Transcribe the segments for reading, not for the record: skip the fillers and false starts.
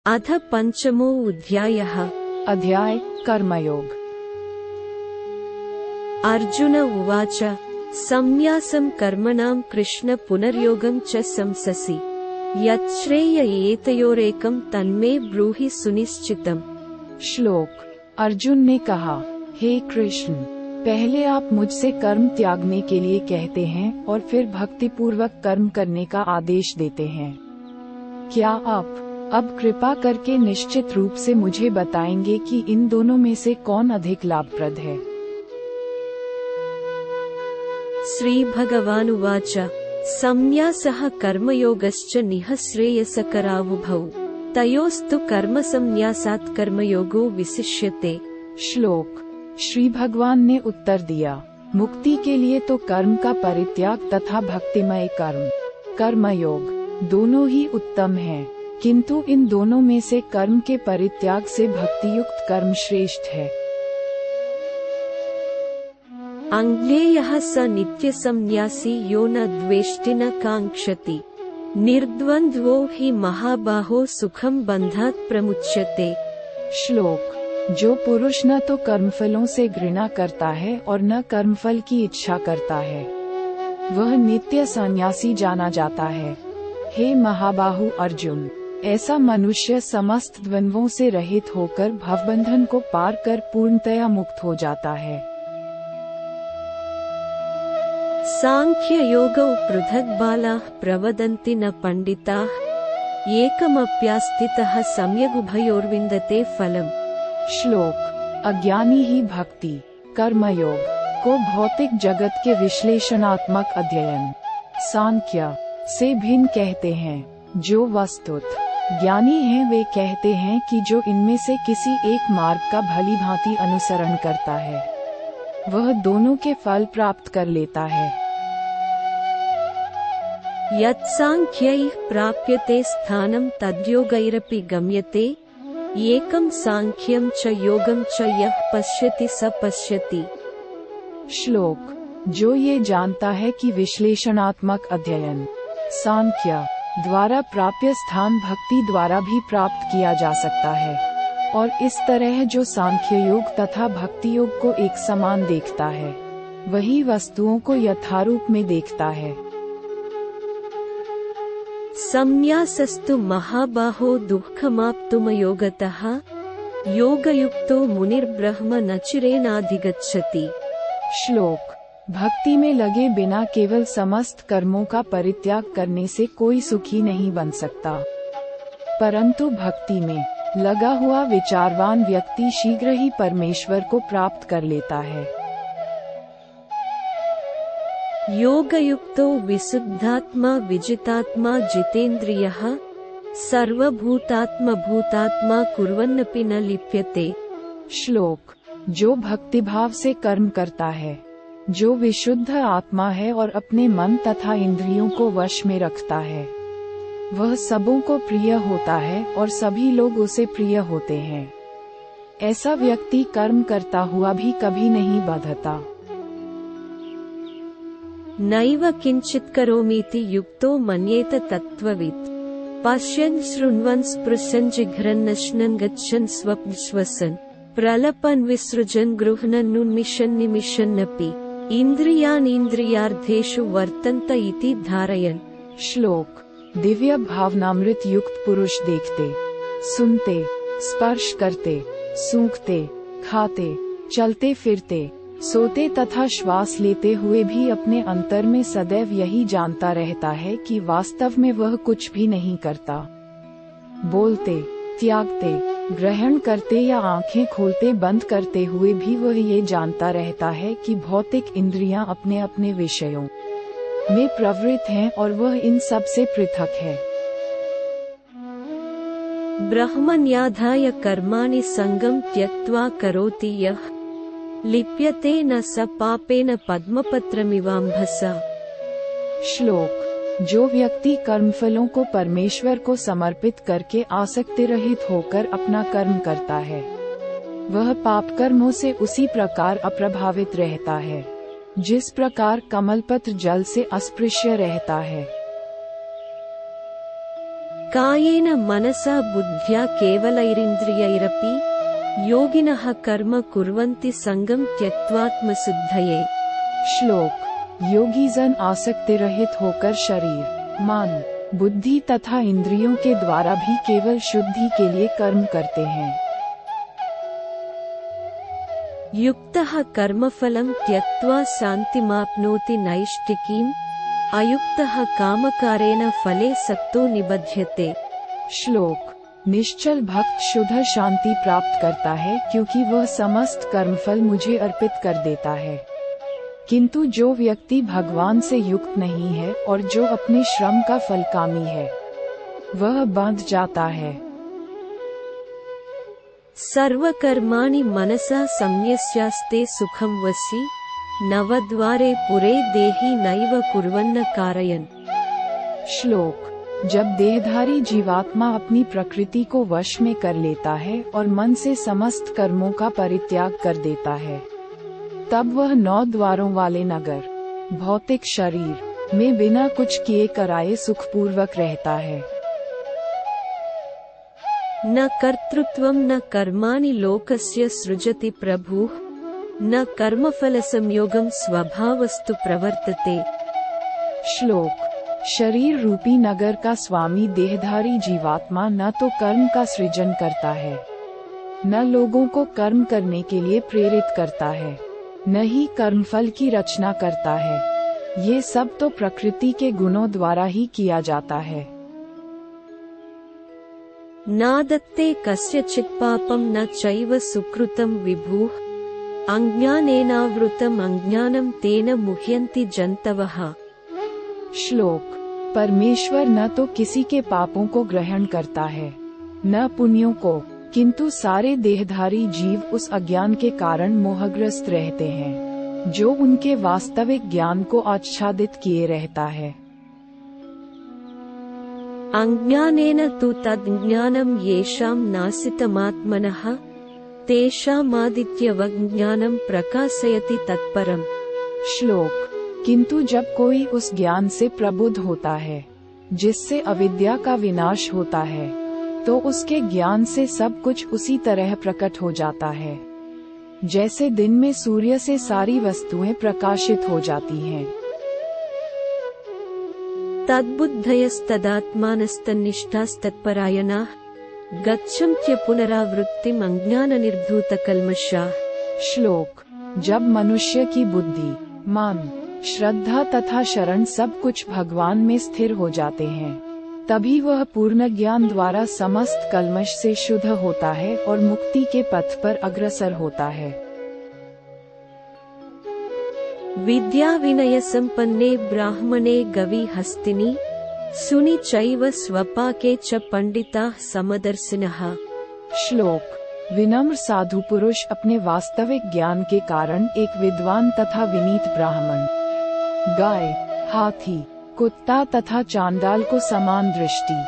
अथ पंचमो अध्यायः। अध्याय कर्मयोग। अर्जुन उवाच संन्यासं कर्मणां कृष्ण पुनर्योगं च संससि यच्छ्रेय एतयोरेकं तन्मे ब्रूहि सुनिश्चितम्। श्लोक। अर्जुन ने कहा, हे कृष्ण, पहले आप मुझसे कर्म त्यागने के लिए कहते हैं और फिर भक्तिपूर्वक कर्म करने का आदेश देते हैं। क्या आप अब कृपा करके निश्चित रूप से मुझे बताएंगे कि इन दोनों में से कौन अधिक लाभप्रद है? श्री भगवानुवाच संन्यासः कर्मयोगश्च निःश्रेयसकरावुभौ तयोस्तु कर्म संन्यासात् कर्मयोगो विशिष्यते। श्लोक। श्री भगवान ने उत्तर दिया, मुक्ति के लिए तो कर्म का परित्याग तथा भक्तिमय कर्मयोग दोनों ही उत्तम हैं, किंतु इन दोनों में से कर्म के परित्याग से भक्तियुक्त कर्म श्रेष्ठ है। अंग्लेयः स नित्य संन्यासी यो न द्वेष्टि न कांक्षति निर्द्वन्द्वो हि महाबाहो सुखम बंधात् प्रमुच्यते। श्लोक। जो पुरुष न तो कर्मफलों से घृणा करता है और न कर्मफल की इच्छा करता है, वह नित्य सन्यासी जाना जाता है। हे महाबाहु अर्जुन, ऐसा मनुष्य समस्त द्वंद्वों से रहित होकर भवबंधन को पार कर पूर्णतया मुक्त हो जाता है। सांख्य योगौ पृथक् बालाः प्रवदन्ति न पंडिताः एकमप्यास्थितः सम्यगुभयोर्विन्दते फलम्। श्लोक। अज्ञानी ही भक्ति कर्मयोग को भौतिक जगत के विश्लेषणात्मक अध्ययन सांख्य से भिन्न कहते हैं। जो वस्तुत ज्ञानी हैं वे कहते हैं कि जो इनमें से किसी एक मार्ग का भली भांति अनुसरण करता है, वह दोनों के फल प्राप्त कर लेता है। यत्सांख्यैः प्राप्यते स्थानं तद्योगैरपि गम्यते एकं सांख्यं च योगं च यः पश्यति स पश्यति। श्लोक। जो ये जानता है कि विश्लेषणात्मक अध्ययन सांख्य द्वारा प्राप्य स्थान भक्ति द्वारा भी प्राप्त किया जा सकता है, और इस तरह जो सांख्य योग तथा भक्ति योग को एक समान देखता है, वही वस्तुओं को यथारूप में देखता है। संन्यासस्तु महाबाहो दुःखमाप्तुमयोगतः योगयुक्तो मुनिर्ब्रह्म न चिरेणाधिगच्छति। श्लोक। भक्ति में लगे बिना केवल समस्त कर्मों का परित्याग करने से कोई सुखी नहीं बन सकता, परंतु भक्ति में लगा हुआ विचारवान व्यक्ति शीघ्र ही परमेश्वर को प्राप्त कर लेता है। योगयुक्तो विशुद्धात्मा विजितात्मा जितेन्द्रियः सर्वभूतात्मा भूतात्मा कुर्वन्नपि न लिप्यते। श्लोक। जो भक्तिभाव से कर्म करता है, जो विशुद्ध आत्मा है और अपने मन तथा इंद्रियों को वश में रखता है, वह सबों को प्रिय होता है और सभी लोग उसे प्रिय होते हैं। ऐसा व्यक्ति कर्म करता हुआ भी कभी नहीं बाधता। नैव किंचित् करोमीति युक्तो मन्येत तत्त्ववित् पश्यन् शृण्वन् स्पृशन् जिघ्रन्नश्नन् गच्छन् स्वप्नश्वसन् प्रलपन् विसृजन् गृह्णन्नुन्मिषन् निमिषन्नपि इंद्रियाणीन्द्रियार्थेषु वर्तन्त इति धारयन्। श्लोक। दिव्य भावनामृत युक्त पुरुष देखते, सुनते, स्पर्श करते, सूंघते, खाते, चलते फिरते, सोते तथा श्वास लेते हुए भी अपने अंतर में सदैव यही जानता रहता है कि वास्तव में वह कुछ भी नहीं करता। बोलते, त्यागते, ग्रहण करते या आंखें खोलते बंद करते हुए भी वह ये जानता रहता है कि भौतिक इंद्रियां अपने अपने विषयों में प्रवृत्त हैं और वह इन सब से पृथक है। ब्रह्मण्याधाय कर्माणि संगं त्यक्त्वा करोति यः लिप्यते न स पापेन पद्मपत्रमिवाम्भसा। श्लोक। जो व्यक्ति कर्मफलों को परमेश्वर को समर्पित करके आसक्ति रहित होकर अपना कर्म करता है, वह पाप कर्मों से उसी प्रकार अप्रभावित रहता है जिस प्रकार कमलपत्र जल से अस्पृश्य रहता है। कायेन मनसा बुद्ध्या केवलैरिन्द्रियैरपि योगिनः कर्म कुर्वन्ति संगम त्यक्त्वात्मशुद्धये। श्लोक। योगी जन आसक्ति रहित होकर शरीर, मन, बुद्धि तथा इंद्रियों के द्वारा भी केवल शुद्धि के लिए कर्म करते हैं। युक्तः कर्मफलं त्यक्त्वा शान्तिमाप्नोति नैष्ठिकीम्, अयुक्तः कामकारेण फले सक्तो निबध्यते। श्लोक। निश्चल भक्त शुद्ध शांति प्राप्त करता है क्योंकि वह समस्त कर्मफल मुझे अर्पित कर देता है। किंतु जो व्यक्ति भगवान से युक्त नहीं है और जो अपने श्रम का फलकामी है, वह बंध जाता है। सर्वकर्माणि मनसा संन्यस्यास्ते सुखं वशी, नवद्वारे पुरे देहि नैव कुर्वन्न कारयन्। श्लोक। जब देहधारी जीवात्मा अपनी प्रकृति को वश में कर लेता है और मन से समस्त कर्मों का परित्याग कर देता है, तब वह 9 द्वारों वाले नगर, भौतिक शरीर में बिना कुछ किए कराए सुखपूर्वक रहता है। न कर्तृत्वं न कर्माणि लोकस्य सृजति प्रभुः, न कर्मफलसंयोगं स्वभावस्तु प्रवर्तते। श्लोक। शरीर रूपी नगर का स्वामी देहधारी जीवात्मा न तो कर्म का सृजन करता है, न लोगों को कर्म करने के लिए प्रेरित करता है, न ही कर्मफल की रचना करता है। ये सब तो प्रकृति के गुणों द्वारा ही किया जाता है। नादत्ते कस्यचित् पापं न चैव सुकृतं विभुः, अज्ञानेनावृतम् अज्ञानं तेन मुह्यन्ति जन्तवः। श्लोक। परमेश्वर न तो किसी के पापों को ग्रहण करता है, न पुण्यों को, किंतु सारे देहधारी जीव उस अज्ञान के कारण मोहग्रस्त रहते हैं, जो उनके वास्तविक ज्ञान को आच्छादित किए रहता है। अज्ञानेन तु तज्ज्ञानं येषां नासितमात्मनः, तेषामादित्यवज्ञानं प्रकाशयति तत्परम्। श्लोक। किंतु जब कोई उस ज्ञान से प्रबुद्ध होता है जिससे अविद्या का विनाश होता है, तो उसके ज्ञान से सब कुछ उसी तरह प्रकट हो जाता है जैसे दिन में सूर्य से सारी वस्तुएं प्रकाशित हो जाती हैं। तद्बुद्धयस्तदात्मानस्तन्निष्ठास्तत्परायणाः, गच्छन्त्य पुनरावृत्तिम् अज्ञाननिर्धूतकल्मषाः। श्लोक। जब मनुष्य की बुद्धि, मन, श्रद्धा तथा शरण सब कुछ भगवान में स्थिर हो जाते हैं, तभी वह पूर्ण ज्ञान द्वारा समस्त कल्मष से शुद्ध होता है और मुक्ति के पथ पर अग्रसर होता है। विद्या विनय संपन्ने ब्राह्मणे गवि हस्तिनि, सुनि चैव स्वपाके च पंडिताः समदर्शिनः। श्लोक। विनम्र साधु पुरुष अपने वास्तविक ज्ञान के कारण एक विद्वान तथा विनीत ब्राह्मण, गाय, हाथी, कुत्ता तथा चांडाल को समान दृष्टि,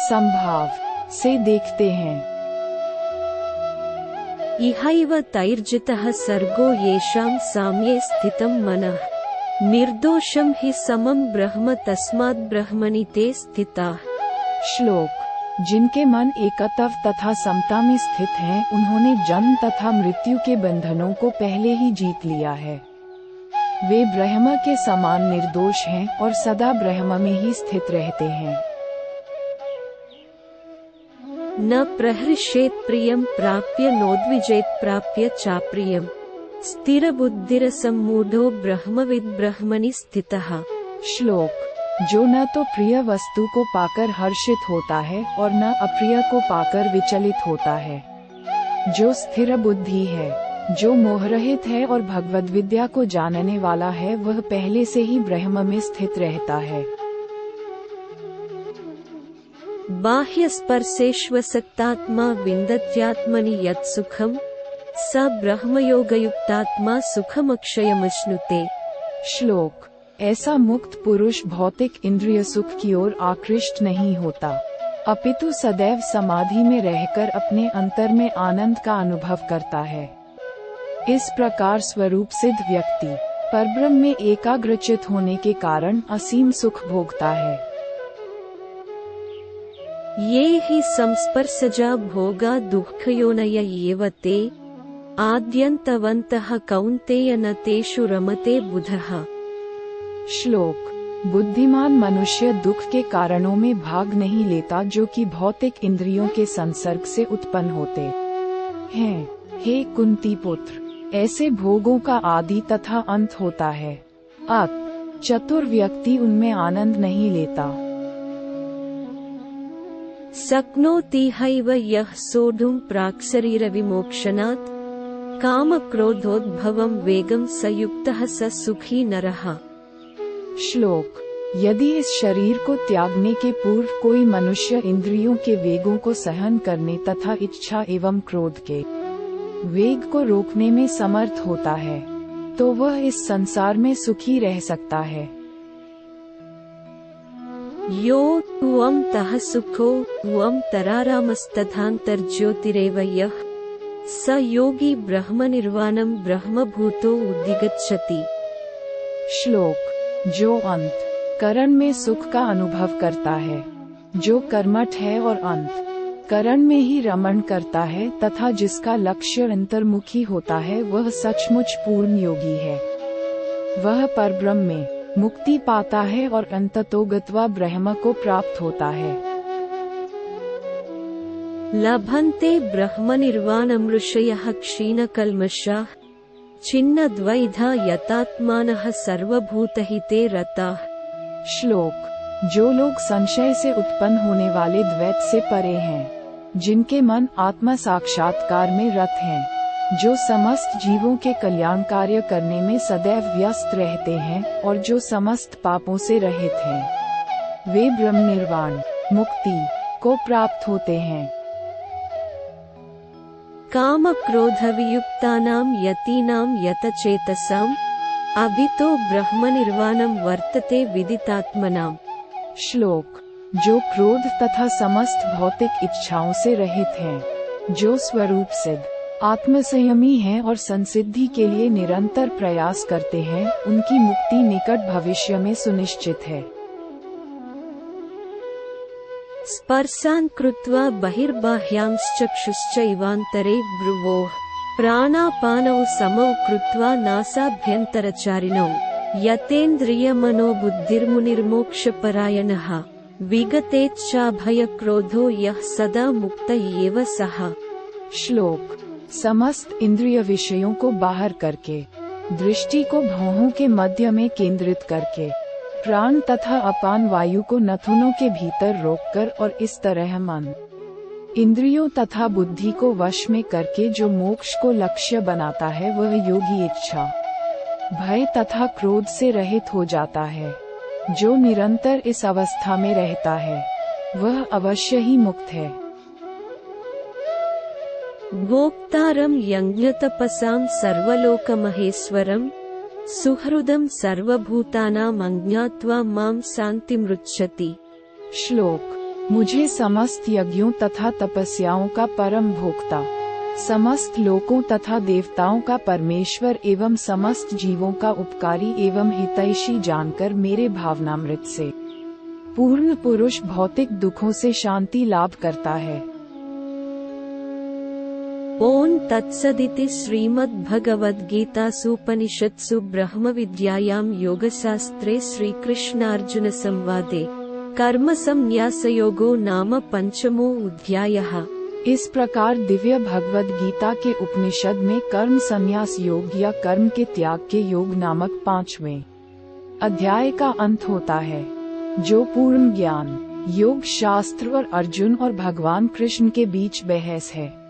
संभाव से देखते हैं। इहैव तैर्जितः सर्गो येषां साम्ये स्थितं मनः, निर्दोषं हि समं ब्रह्म तस्माद् ब्रह्मणि ते स्थिताः। श्लोक। जिनके मन एकत्व तथा समता में स्थित हैं, उन्होंने जन्म तथा मृत्यु के बंधनों को पहले ही जीत लिया है। वे ब्रह्म के समान निर्दोष हैं और सदा ब्रह्म में ही स्थित रहते हैं। न प्रहृष्येत् प्रियं प्राप्य नोद्विजेत् प्राप्य चाप्रियम्, स्थिरबुद्धिरसम्मूढो ब्रह्मविद् ब्रह्मणि स्थितः। श्लोक। जो न तो प्रिय वस्तु को पाकर हर्षित होता है और न अप्रिय को पाकर विचलित होता है, जो स्थिर बुद्धि है, जो मोहरहित है और भगवद विद्या को जानने वाला है, वह पहले से ही ब्रह्म में स्थित रहता है। बाह्य स्पर्शेष्वसक्तात्मा विन्दत्यात्मनि यत् सुखम्, स ब्रह्मयोगयुक्तात्मा सुखमक्षयमश्नुते। श्लोक। ऐसा मुक्त पुरुष भौतिक इंद्रिय सुख की ओर आकृष्ट नहीं होता, अपितु सदैव समाधि में रहकर अपने अंतर में आनंद का अनुभव करता है। इस प्रकार स्वरूप सिद्ध व्यक्ति परब्रह्म में एकाग्रचित होने के कारण असीम सुख भोगता है। ये हि संस्पर्शजा भोगा दुःखयोनय एव ते आद्यन्तवन्तः कौन्तेय न तेषु रमते बुधः। श्लोक। बुद्धिमान मनुष्य दुख के कारणों में भाग नहीं लेता जो कि भौतिक इंद्रियों के संसर्ग से उत्पन्न होते हैं। हे कुंती पुत्र, ऐसे भोगों का आदि तथा अंत होता है, अत चतुर व्यक्ति उनमें आनंद नहीं लेता। शक्नोति हैव यः सोढुं प्राक्शरीर विमोक्षणात् काम क्रोधोद्भवं वेगं स युक्तः स सुखी नरः। श्लोक। यदि इस शरीर को त्यागने के पूर्व कोई मनुष्य इंद्रियों के वेगों को सहन करने तथा इच्छा एवं क्रोध के वेग को रोकने में समर्थ होता है, तो वह इस संसार में सुखी रह सकता है। यो त्वं तः सुखो त्वं तरारामस्तथान्तर्ज्योतिरेव यः स योगी ब्रह्मनिर्वाणं ब्रह्मभूतो उद्दिगच्छति। श्लोक। जो अंत करण में सुख का अनुभव करता है, जो कर्मठ है और अंत करण में ही रमण करता है तथा जिसका लक्ष्य अंतर्मुखी होता है, वह सचमुच पूर्ण योगी है। वह परब्रह्म में मुक्ति पाता है और अंततो गत्वा ब्रह्म को प्राप्त होता है। लभन्ते ब्रह्मनिर्वाणं ऋषयः क्षीणकल्मषाः छिन्नद्वैधा यतात्मानः सर्वभूतहिते रताः। श्लोक। जो लोग संशय से उत्पन्न होने वाले द्वैत से परे हैं, जिनके मन आत्म साक्षात्कार में रत हैं, जो समस्त जीवों के कल्याण कार्य करने में सदैव व्यस्त रहते हैं और जो समस्त पापों से रहित हैं, वे ब्रह्म निर्वाण मुक्ति को प्राप्त होते हैं। काम क्रोध वियुक्तानां यतीनां यतचेतसाम् अभितो ब्रह्मनिर्वाणं वर्तते विदितात्मनाम्। श्लोक। जो क्रोध तथा समस्त भौतिक इच्छाओं से रहित हैं, जो स्वरूप सिद्ध आत्मसंयमी हैं और संसिद्धि के लिए निरंतर प्रयास करते हैं, उनकी मुक्ति निकट भविष्य में सुनिश्चित है। स्पर्शान् कृत्वा बहिर्बाह्यांश्चक्षुश्चैवान्तरे भ्रुवोः प्राणापानौ समौ कृत्वा नासाभ्यन्तरचारिणौ यतेन्द्रियमनोबुद्धिर्मुनिर्मोक्षपरायणः विगतेच्छाभयक्रोधो यः सदा मुक्त एव सः। श्लोक। समस्त इंद्रिय विषयों को बाहर करके, दृष्टि को भौहों के मध्य में केंद्रित करके, प्राण तथा अपान वायु को नथुनों के भीतर रोककर और इस तरह मन, इंद्रियों तथा बुद्धि को वश में करके जो मोक्ष को लक्ष्य बनाता है, वह योगी इच्छा, भय तथा क्रोध से रहित हो जाता है। जो निरंतर इस अवस्था में रहता है, वह अवश्य ही मुक्त है। भोक्तारं यज्ञतपसां सर्वलोकमहेश्वरं सुहृदं सर्वभूतानां अज्ञात्वा मां शान्तिमृच्छति। श्लोक। मुझे समस्त यज्ञों तथा तपस्याओं का परम भोक्ता, समस्त लोकों तथा देवताओं का परमेश्वर एवं समस्त जीवों का उपकारी एवं हितैषी जानकर मेरे भावनामृत से पूर्ण पुरुष भौतिक दुखों से शांति लाभ करता है। ओम तत्सदिति श्रीमद्भगवद्गीतासूपनिषत्सु ब्रह्मविद्यायां योगशास्त्रे श्रीकृष्णार्जुन संवादे कर्म संन्यासयोगो नाम पंचमो अध्यायः। इस प्रकार दिव्य भगवद गीता के उपनिषद में कर्म संन्यास योग या कर्म के त्याग के योग नामक 5वें अध्याय का अंत होता है, जो पूर्ण ज्ञान योग शास्त्र और अर्जुन और भगवान कृष्ण के बीच बहस है।